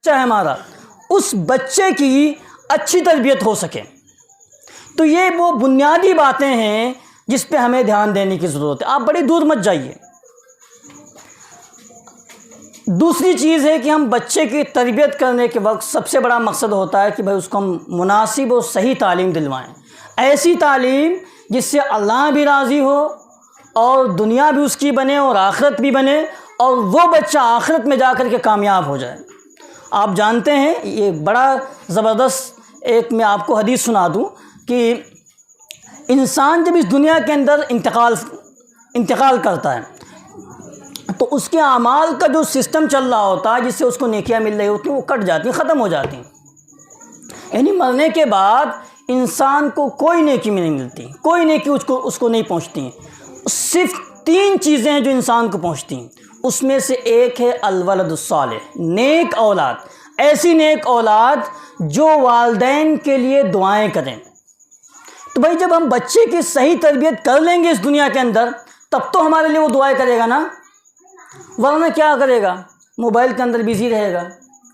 چاہے ہمارا اس بچے کی اچھی تربیت ہو سکے. تو یہ وہ بنیادی باتیں ہیں جس پہ ہمیں دھیان دینے کی ضرورت ہے. آپ بڑی دور مت جائیے. دوسری چیز ہے کہ ہم بچے کی تربیت کرنے کے وقت سب سے بڑا مقصد ہوتا ہے کہ بھائی اس کو ہم مناسب و صحیح تعلیم دلوائیں. ایسی تعلیم جس سے اللہ بھی راضی ہو اور دنیا بھی اس کی بنے اور آخرت بھی بنے اور وہ بچہ آخرت میں جا کر کے کامیاب ہو جائے. آپ جانتے ہیں یہ بڑا زبردست ایک میں آپ کو حدیث سنا دوں کہ انسان جب اس دنیا کے اندر انتقال کرتا ہے تو اس کے اعمال کا جو سسٹم چل رہا ہوتا ہے جس سے اس کو نیکیاں مل رہی ہوتی ہیں وہ کٹ جاتی ہیں، ختم ہو جاتی ہیں. یعنی مرنے کے بعد انسان کو کوئی نیکی میں نہیں ملتی، کوئی نیکی اس کو نہیں پہنچتی. صرف 3 چیزیں ہیں جو انسان کو پہنچتی ہیں. اس میں سے ایک ہے الولد الصالح، نیک اولاد. ایسی نیک اولاد جو والدین کے لیے دعائیں کریں. تو بھائی جب ہم بچے کی صحیح تربیت کر لیں گے اس دنیا کے اندر تب تو ہمارے لیے وہ دعائیں کرے گا نا، ورنہ کیا کرے گا؟ موبائل کے اندر بزی رہے گا،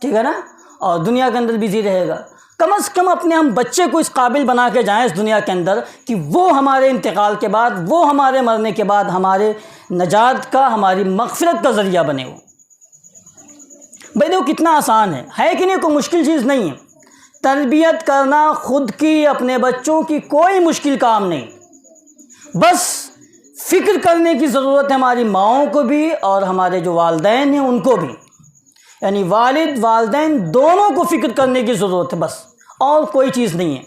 ٹھیک ہے نا، اور دنیا کے اندر بزی رہے گا. کم از کم اپنے ہم بچے کو اس قابل بنا کے جائیں اس دنیا کے اندر کہ وہ ہمارے انتقال کے بعد، وہ ہمارے مرنے کے بعد ہمارے نجات کا، ہماری مغفرت کا ذریعہ بنے. وہ بھائی دیکھو کتنا آسان ہے کہ نہیں؟ کوئی مشکل چیز نہیں ہے. تربیت کرنا خود کی، اپنے بچوں کی کوئی مشکل کام نہیں. بس فکر کرنے کی ضرورت ہے ہماری ماؤں کو بھی اور ہمارے جو والدین ہیں ان کو بھی. یعنی والد والدین دونوں کو فکر کرنے کی ضرورت ہے بس، اور کوئی چیز نہیں ہے.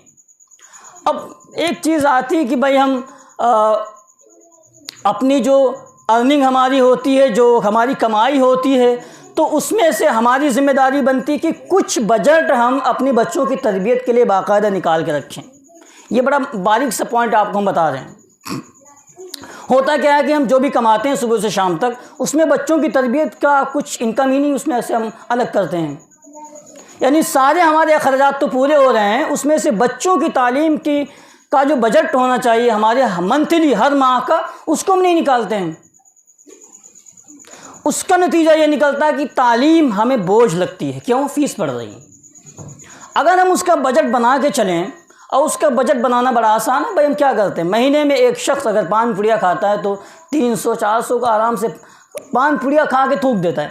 اب ایک چیز آتی ہے کہ بھائی ہم اپنی جو ارننگ ہماری ہوتی ہے، جو ہماری کمائی ہوتی ہے، تو اس میں سے ہماری ذمہ داری بنتی ہے کہ کچھ بجٹ ہم اپنی بچوں کی تربیت کے لیے باقاعدہ نکال کے رکھیں. یہ بڑا باریک سا پوائنٹ آپ کو ہم بتا رہے ہیں. ہوتا کیا ہے کہ ہم جو بھی کماتے ہیں صبح سے شام تک اس میں بچوں کی تربیت کا کچھ انکم ہی نہیں، اس میں سے ہم الگ کرتے ہیں. یعنی سارے ہمارے اخراجات تو پورے ہو رہے ہیں، اس میں سے بچوں کی تعلیم کا جو بجٹ ہونا چاہیے ہمارے منتھلی ہر ماہ کا، اس کو ہم نہیں نکالتے ہیں. اس کا نتیجہ یہ نکلتا ہے کہ تعلیم ہمیں بوجھ لگتی ہے. کیوں؟ فیس بڑھ رہی ہے. اگر ہم اس کا بجٹ بنا کے چلیں، اور اس کا بجٹ بنانا بڑا آسان ہے. بھائی ہم کیا کرتے ہیں، مہینے میں ایک شخص اگر 5 پوڑیاں کھاتا ہے تو 300-400 کا آرام سے 5 پوڑیاں کھا کے تھوک دیتا ہے،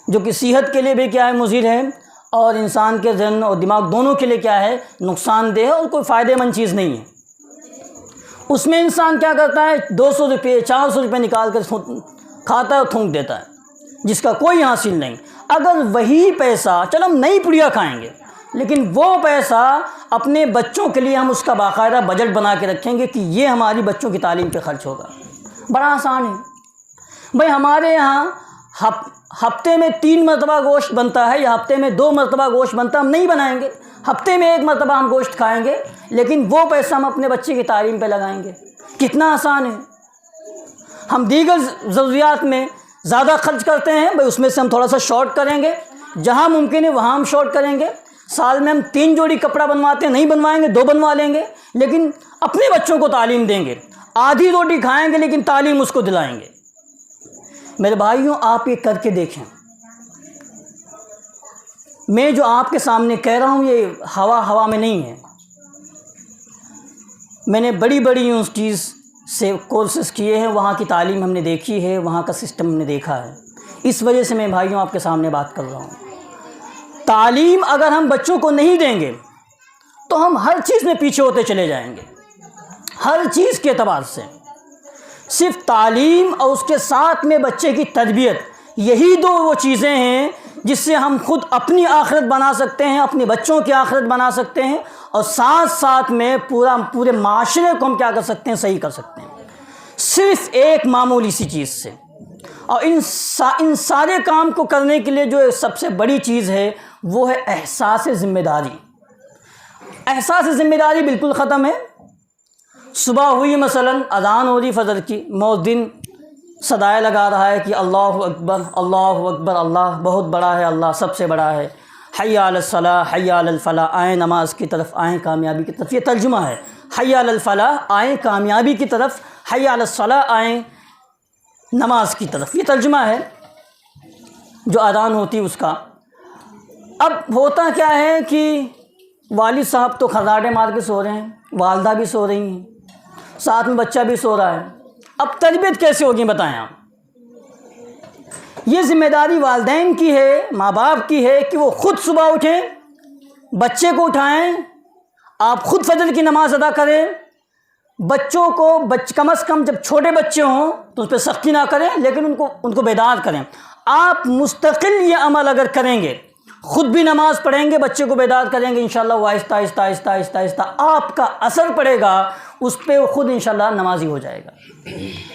جو کہ صحت کے لیے بھی کیا ہے، مضر ہے، اور انسان کے ذہن اور دماغ دونوں کے لیے کیا ہے، نقصان دہ ہے اور کوئی فائدہ مند چیز نہیں ہے. اس میں انسان کیا کرتا ہے، 200 روپے 400 روپے نکال کر کھاتا ہے اور تھوک دیتا ہے، جس کا کوئی حاصل نہیں. اگر وہی پیسہ، چلو ہم نئی پوڑیاں کھائیں گے لیکن وہ پیسہ اپنے بچوں کے لیے ہم اس کا باقاعدہ بجٹ بنا کے رکھیں گے کہ یہ ہماری بچوں کی تعلیم پہ خرچ ہوگا. بڑا آسان ہے. بھائی ہمارے یہاں ہفتے میں 3 مرتبہ گوشت بنتا ہے یا ہفتے میں 2 مرتبہ گوشت بنتا ہے، ہم نہیں بنائیں گے. ہفتے میں 1 مرتبہ ہم گوشت کھائیں گے لیکن وہ پیسہ ہم اپنے بچے کی تعلیم پہ لگائیں گے. کتنا آسان ہے. ہم دیگر ضروریات میں زیادہ خرچ کرتے ہیں، بھائی اس میں سے ہم تھوڑا سا شارٹ کریں گے، جہاں ممکن ہے وہاں ہم شارٹ کریں گے. سال میں ہم 3 جوڑی کپڑا بنواتے ہیں، نہیں بنوائیں گے، 2 بنوا لیں گے، لیکن اپنے بچوں کو تعلیم دیں گے. آدھی روٹی کھائیں گے لیکن تعلیم اس کو دلائیں گے. میرے بھائیوں آپ یہ کر کے دیکھیں. میں جو آپ کے سامنے کہہ رہا ہوں یہ ہوا میں نہیں ہے. میں نے بڑی یونیورسٹیز سے کورسز کیے ہیں، وہاں کی تعلیم ہم نے دیکھی ہے، وہاں کا سسٹم ہم نے دیکھا ہے. اس وجہ سے میں بھائیوں آپ کے سامنے بات کر رہا ہوں. تعلیم اگر ہم بچوں کو نہیں دیں گے تو ہم ہر چیز میں پیچھے ہوتے چلے جائیں گے، ہر چیز کے اعتبار سے. صرف تعلیم اور اس کے ساتھ میں بچے کی تربیت، یہی 2 وہ چیزیں ہیں جس سے ہم خود اپنی آخرت بنا سکتے ہیں، اپنے بچوں کی آخرت بنا سکتے ہیں، اور ساتھ میں پورے معاشرے کو ہم کیا کر سکتے ہیں، صحیح کر سکتے ہیں. صرف ایک معمولی سی چیز سے. اور ان سارے کام کو کرنے کے لیے جو سب سے بڑی چیز ہے وہ ہے احساس ذمہ داری. احساس ذمہ داری بالکل ختم ہے. صبح ہوئی مثلا اذان ہو رہی فجر کی، مؤذن صدائے لگا رہا ہے کہ اللہ اکبر اللہ اکبر، اللہ بہت بڑا ہے، اللہ سب سے بڑا ہے، حی علی الصلاح حی علی الفلاح، آئیں نماز کی طرف، آئیں کامیابی کی طرف. یہ ترجمہ ہے. حی علی الفلاح، آئیں کامیابی کی طرف، حی علی الصلاح، آئیں نماز کی طرف. یہ ترجمہ ہے جو اذان ہوتی اس کا. اب ہوتا کیا ہے کہ والد صاحب تو خراٹے مار کے سو رہے ہیں، والدہ بھی سو رہی ہیں، ساتھ میں بچہ بھی سو رہا ہے، اب تربیت کیسے ہوگی بتائیں آپ؟ یہ ذمہ داری والدین کی ہے، ماں باپ کی ہے کہ وہ خود صبح اٹھیں، بچے کو اٹھائیں، آپ خود فجر کی نماز ادا کریں، بچوں کو کم از کم جب چھوٹے بچے ہوں تو اس پہ سختی نہ کریں، لیکن ان کو بیدار کریں۔ آپ مستقل یہ عمل اگر کریں گے، خود بھی نماز پڑھیں گے، بچے کو بیدار کریں گے، انشاءاللہ وہ آہستہ آہستہ آہستہ آہستہ آہستہ آپ کا اثر پڑے گا اس پہ، وہ خود انشاءاللہ نمازی ہو جائے گا۔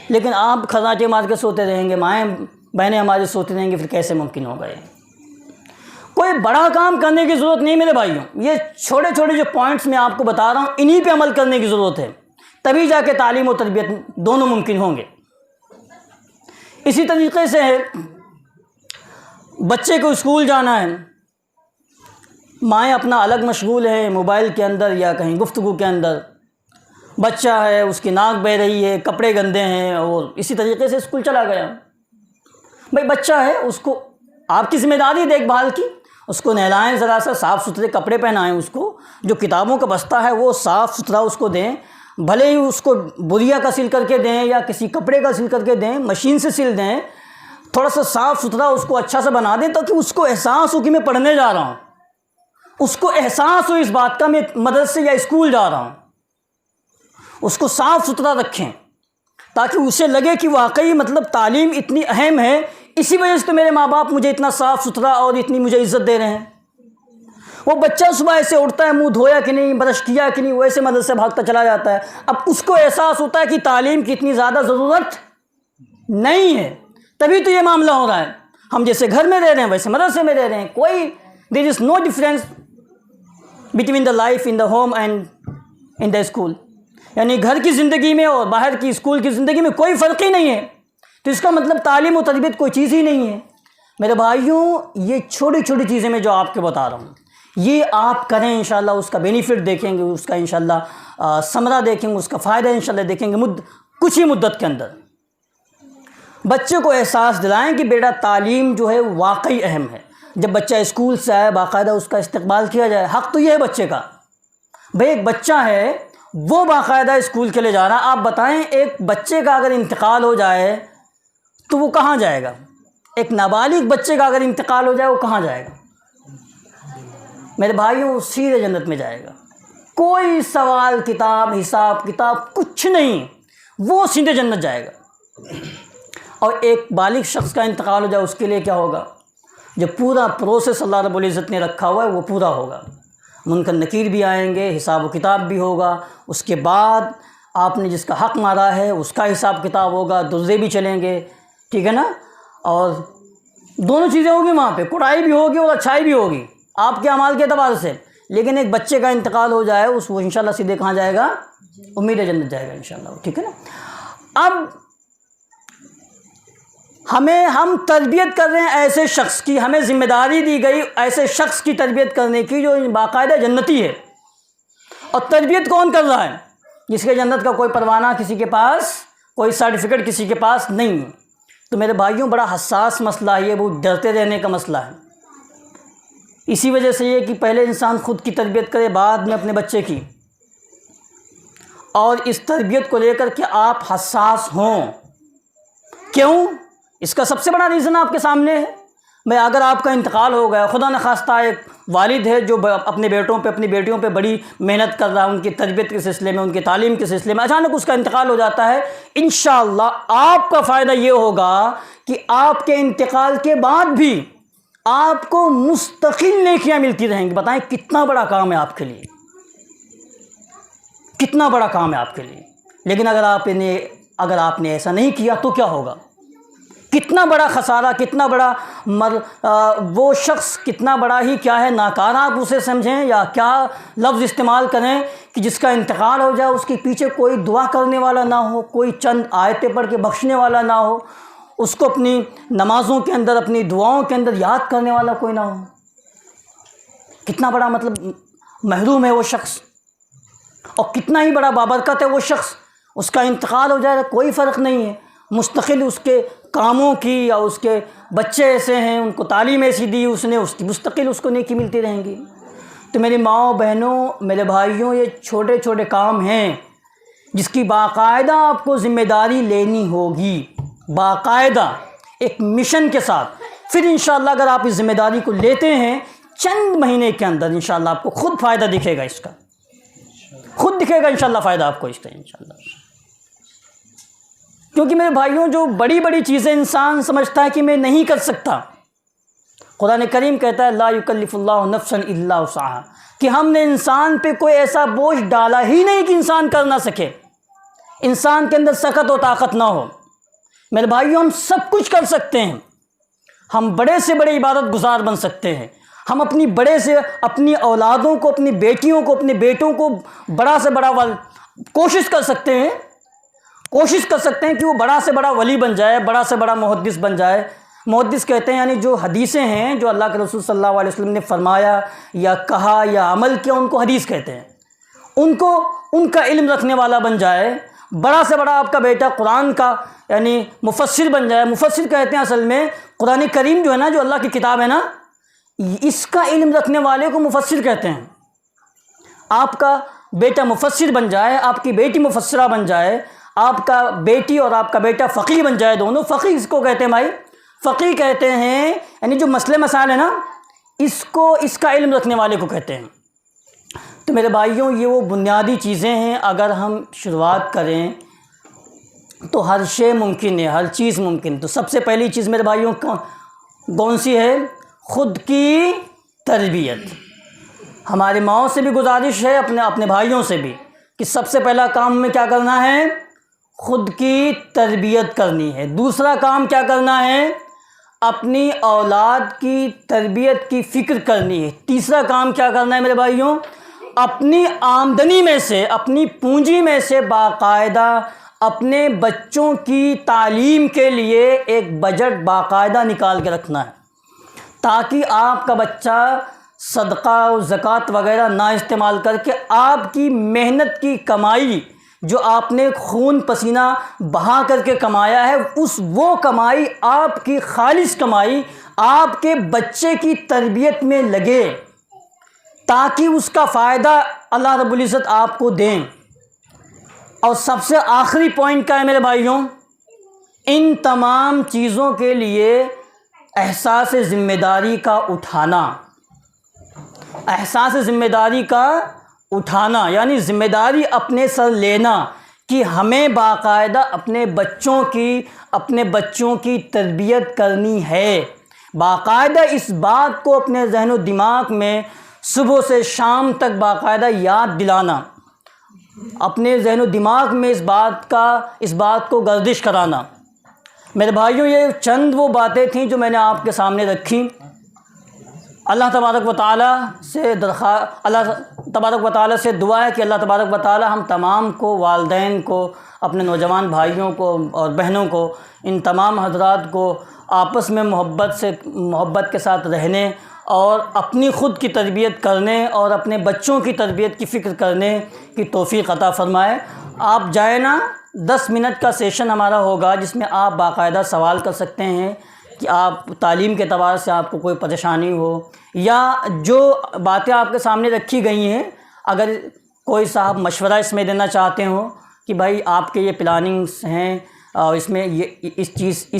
لیکن آپ خراٹے مار کے سوتے رہیں گے، مائیں بہنیں ہماری سوتی رہیں گی، پھر کیسے ممکن ہوگا؟ یہ کوئی بڑا کام کرنے کی ضرورت نہیں میرے بھائیوں، یہ چھوٹے چھوٹے جو پوائنٹس میں آپ کو بتا رہا ہوں انہی پہ عمل کرنے کی ضرورت ہے، تبھی جا کے تعلیم و تربیت دونوں ممکن ہوں گے۔ اسی طریقے سے ہے، بچے کو اسکول جانا ہے، مائیں اپنا الگ مشغول ہے موبائل کے اندر یا کہیں گفتگو کے اندر، بچہ ہے اس کی ناک بہہ رہی ہے، کپڑے گندے ہیں، اور اسی طریقے سے اسکول چلا گیا۔ بھائی بچہ ہے، اس کو آپ کی ذمہ داری دیکھ بھال کی، اس کو نہلائیں، ذرا سا صاف ستھرے کپڑے پہنائیں، اس کو جو کتابوں کا بستہ ہے وہ صاف ستھرا اس کو دیں، بھلے ہی اس کو بوریا کا سل کر کے دیں یا کسی کپڑے کا سل کر کے دیں، مشین سے سل دیں، تھوڑا سا صاف ستھرا اس کو اچھا سا بنا دیں تاکہ اس کو احساس ہو کہ میں پڑھنے جا رہا ہوں، اس کو احساس ہو اس بات کا میں مدرسے یا اسکول جا رہا ہوں۔ اس کو صاف ستھرا رکھیں تاکہ اسے لگے کہ واقعی مطلب تعلیم اتنی اہم ہے، اسی وجہ سے تو میرے ماں باپ مجھے اتنا صاف ستھرا اور اتنی مجھے عزت دے رہے ہیں۔ وہ بچہ صبح ایسے اٹھتا ہے، منہ دھویا کہ نہیں، برش کیا کہ نہیں، وہ ایسے مدرسے بھاگتا چلا جاتا ہے، اب اس کو احساس ہوتا ہے کہ تعلیم کی اتنی زیادہ ضرورت نہیں ہے، تبھی تو یہ معاملہ ہو رہا ہے۔ ہم جیسے گھر میں رہ رہے ہیں ویسے مدرسے میں رہ رہے ہیں، کوئی there is no difference between the life in the home and in the school, یعنی گھر کی زندگی میں اور باہر کی اسکول کی زندگی میں کوئی فرق ہی نہیں ہے، تو اس کا مطلب تعلیم و تربیت کوئی چیز ہی نہیں ہے۔ میرے بھائیوں، یہ چھوٹی چھوٹی چیزیں میں جو آپ کے بتا رہا ہوں، یہ آپ کریں، انشاءاللہ اس کا بینیفٹ دیکھیں گے، اس کا انشاءاللہ ثمرہ دیکھیں گے، اس کا فائدہ انشاءاللہ دیکھیں گے کچھ ہی مدت کے اندر۔ بچے کو احساس دلائیں کہ بیٹا تعلیم جو ہے واقعی اہم ہے، جب بچہ اسکول سے آئے باقاعدہ اس کا استقبال کیا جائے، حق تو یہ ہے بچے کا۔ بھئی ایک بچہ ہے وہ باقاعدہ اسکول کے لیے جا رہا ہے، آپ بتائیں ایک بچے کا اگر انتقال ہو جائے تو وہ کہاں جائے گا؟ ایک نابالغ بچے کا اگر انتقال ہو جائے وہ کہاں جائے گا؟ میرے بھائیوں، سیدھے جنت میں جائے گا، کوئی سوال کتاب حساب کتاب کچھ نہیں، وہ سیدھے جنت جائے گا۔ اور ایک بالغ شخص کا انتقال ہو جائے اس کے لیے کیا ہوگا؟ جو پورا پروسیس اللہ رب العزت نے رکھا ہوا ہے وہ پورا ہوگا، منکر نکیر بھی آئیں گے، حساب و کتاب بھی ہوگا، اس کے بعد آپ نے جس کا حق مارا ہے اس کا حساب کتاب ہوگا، درزے بھی چلیں گے، ٹھیک ہے نا، اور دونوں چیزیں ہوگی وہاں پہ، کوڑائی بھی ہوگی اور اچھائی بھی ہوگی آپ کے اعمال کے اعتبار سے۔ لیکن ایک بچے کا انتقال ہو جائے وہ انشاءاللہ سیدھے کہاں جائے گا؟ امید جنت جائے گا انشاءاللہ، ٹھیک ہے نا۔ اب ہم تربیت کر رہے ہیں ایسے شخص کی، ہمیں ذمہ داری دی گئی ایسے شخص کی تربیت کرنے کی جو باقاعدہ جنتی ہے، اور تربیت کون کر رہا ہے؟ جس کے جنت کا کوئی پروانہ کسی کے پاس، کوئی سرٹیفکیٹ کسی کے پاس نہیں ہے۔ تو میرے بھائیوں، بڑا حساس مسئلہ ہے یہ، وہ ڈرتے رہنے کا مسئلہ ہے۔ اسی وجہ سے یہ کہ پہلے انسان خود کی تربیت کرے، بعد میں اپنے بچے کی، اور اس تربیت کو لے کر کے آپ حساس ہوں۔ کیوں؟ اس کا سب سے بڑا ریزن آپ کے سامنے ہے۔ میں اگر آپ کا انتقال ہو گیا، خدا نخواستہ ایک والد ہے جو اپنے بیٹوں پہ اپنی بیٹیوں پہ بڑی محنت کر رہا ہے، ان کی تربیت کے سلسلے میں، ان کی تعلیم کے سلسلے میں، اچانک اس کا انتقال ہو جاتا ہے، انشاءاللہ آپ کا فائدہ یہ ہوگا کہ آپ کے انتقال کے بعد بھی آپ کو مستقل نیکیاں ملتی رہیں گی۔ بتائیں کتنا بڑا کام ہے آپ کے لیے، کتنا بڑا کام ہے آپ کے لیے۔ لیکن اگر آپ نے ایسا نہیں کیا تو کیا ہوگا؟ کتنا بڑا خسارہ، کتنا بڑا وہ شخص کتنا بڑا ہی کیا ہے ناکارہ آپ اسے سمجھیں، یا کیا لفظ استعمال کریں کہ جس کا انتقال ہو جائے اس کے پیچھے کوئی دعا کرنے والا نہ ہو، کوئی چند آیتیں پڑھ کے بخشنے والا نہ ہو، اس کو اپنی نمازوں کے اندر، اپنی دعاؤں کے اندر یاد کرنے والا کوئی نہ ہو۔ کتنا بڑا مطلب محروم ہے وہ شخص، اور کتنا ہی بڑا بابرکت ہے وہ شخص۔ اس کا انتقال ہو جائے کوئی فرق نہیں ہے، مستقل اس کے کاموں کی، یا اس کے بچے ایسے ہیں ان کو تعلیم ایسی دی اس نے، اس کی مستقل اس کو نیکی ملتی رہیں گی۔ تو میری ماؤں بہنوں میرے بھائیوں، یہ چھوٹے چھوٹے کام ہیں جس کی باقاعدہ آپ کو ذمہ داری لینی ہوگی، باقاعدہ ایک مشن کے ساتھ۔ پھر انشاءاللہ اگر آپ اس ذمہ داری کو لیتے ہیں، چند مہینے کے اندر انشاءاللہ آپ کو خود فائدہ دکھے گا، اس کا خود دکھے گا انشاءاللہ فائدہ آپ کو اس کا انشاءاللہ۔ کیونکہ میرے بھائیوں جو بڑی بڑی چیزیں انسان سمجھتا ہے کہ میں نہیں کر سکتا، قرآن کریم کہتا ہے لا یکلف اللہ نفسا الا وسعہا، کہ ہم نے انسان پہ کوئی ایسا بوجھ ڈالا ہی نہیں کہ انسان کر نہ سکے، انسان کے اندر سخت و طاقت نہ ہو۔ میرے بھائیوں ہم سب کچھ کر سکتے ہیں، ہم بڑے سے بڑے عبادت گزار بن سکتے ہیں، ہم اپنی بڑے سے اپنی اولادوں کو، اپنی بیٹیوں کو، اپنے بیٹوں کو بڑا سے بڑا کوشش کر سکتے ہیں کہ وہ بڑا سے بڑا ولی بن جائے، بڑا سے بڑا محدث بن جائے۔ محدث کہتے ہیں یعنی جو حدیثیں ہیں جو اللہ کے رسول صلی اللہ علیہ وسلم نے فرمایا یا کہا یا عمل کیا، ان کو حدیث کہتے ہیں، ان کا علم رکھنے والا بن جائے۔ بڑا سے بڑا آپ کا بیٹا قرآن کا یعنی مفسر بن جائے۔ مفسر کہتے ہیں اصل میں قرآن کریم جو ہے نا، جو اللہ کی کتاب ہے نا، اس کا علم رکھنے والے کو مفسر کہتے ہیں۔ آپ کا بیٹا مفسر بن جائے، آپ کی بیٹی مفسرہ بن جائے، آپ کا بیٹی اور آپ کا بیٹا فقیہ بن جائے، دونوں فقیہ اس کو کہتے ہیں بھائی، فقیہ کہتے ہیں یعنی جو مسئلے مسائل ہیں نا، اس کا علم رکھنے والے کو کہتے ہیں۔ تو میرے بھائیوں یہ وہ بنیادی چیزیں ہیں، اگر ہم شروعات کریں تو ہر شے ممکن ہے، ہر چیز ممکن۔ تو سب سے پہلی چیز میرے بھائیوں کون سی ہے؟ خود کی تربیت۔ ہمارے ماؤں سے بھی گزارش ہے، اپنے بھائیوں سے بھی، کہ سب سے پہلا کام ہمیں کیا کرنا ہے؟ خود کی تربیت کرنی ہے۔ دوسرا کام کیا کرنا ہے؟ اپنی اولاد کی تربیت کی فکر کرنی ہے۔ تیسرا کام کیا کرنا ہے میرے بھائیوں؟ اپنی آمدنی میں سے، اپنی پونجی میں سے باقاعدہ اپنے بچوں کی تعلیم کے لیے ایک بجٹ باقاعدہ نکال کے رکھنا ہے، تاکہ آپ کا بچہ صدقہ و زکوٰۃ وغیرہ نہ استعمال کر کے آپ کی محنت کی کمائی جو آپ نے خون پسینہ بہا کر کے کمایا ہے، وہ کمائی، آپ کی خالص کمائی آپ کے بچے کی تربیت میں لگے، تاکہ اس کا فائدہ اللہ رب العزت آپ کو دیں۔ اور سب سے آخری پوائنٹ کیا ہے میرے بھائیوں؟ ان تمام چیزوں کے لیے احساس ذمہ داری کا اٹھانا، احساس ذمہ داری کا اٹھانا یعنی ذمہ داری اپنے سر لینا کہ ہمیں باقاعدہ اپنے بچوں کی تربیت کرنی ہے۔ باقاعدہ اس بات کو اپنے ذہن و دماغ میں صبح سے شام تک باقاعدہ یاد دلانا، اپنے ذہن و دماغ میں اس بات کو گردش کرانا۔ میرے بھائیوں یہ چند وہ باتیں تھیں جو میں نے آپ کے سامنے رکھی۔ اللہ تبارک و تعالیٰ سے دعا ہے کہ اللہ تبارک و تعالیٰ ہم تمام کو، والدین کو، اپنے نوجوان بھائیوں کو اور بہنوں کو، ان تمام حضرات کو آپس میں محبت کے ساتھ رہنے اور اپنی خود کی تربیت کرنے اور اپنے بچوں کی تربیت کی فکر کرنے کی توفیق عطا فرمائے۔ آپ جائیں نا، 10 منٹ کا سیشن ہمارا ہوگا جس میں آپ باقاعدہ سوال کر سکتے ہیں کہ آپ تعلیم کے اعتبار سے آپ کو کوئی پریشانی ہو، یا جو باتیں آپ کے سامنے رکھی گئی ہیں اگر کوئی صاحب مشورہ اس میں دینا چاہتے ہوں کہ بھائی آپ کے یہ پلاننگز ہیں اور اس میں اس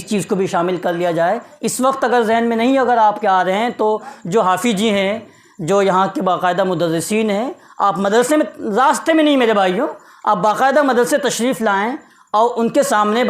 چیز کو بھی شامل کر لیا جائے، اس وقت اگر ذہن میں نہیں اگر آپ کے آ رہے ہیں تو جو حافظ جی ہیں، جو یہاں کے باقاعدہ مدرسین ہیں، آپ مدرسے میں راستے میں نہیں میرے بھائیوں، آپ باقاعدہ مدرسے تشریف لائیں اور ان کے سامنے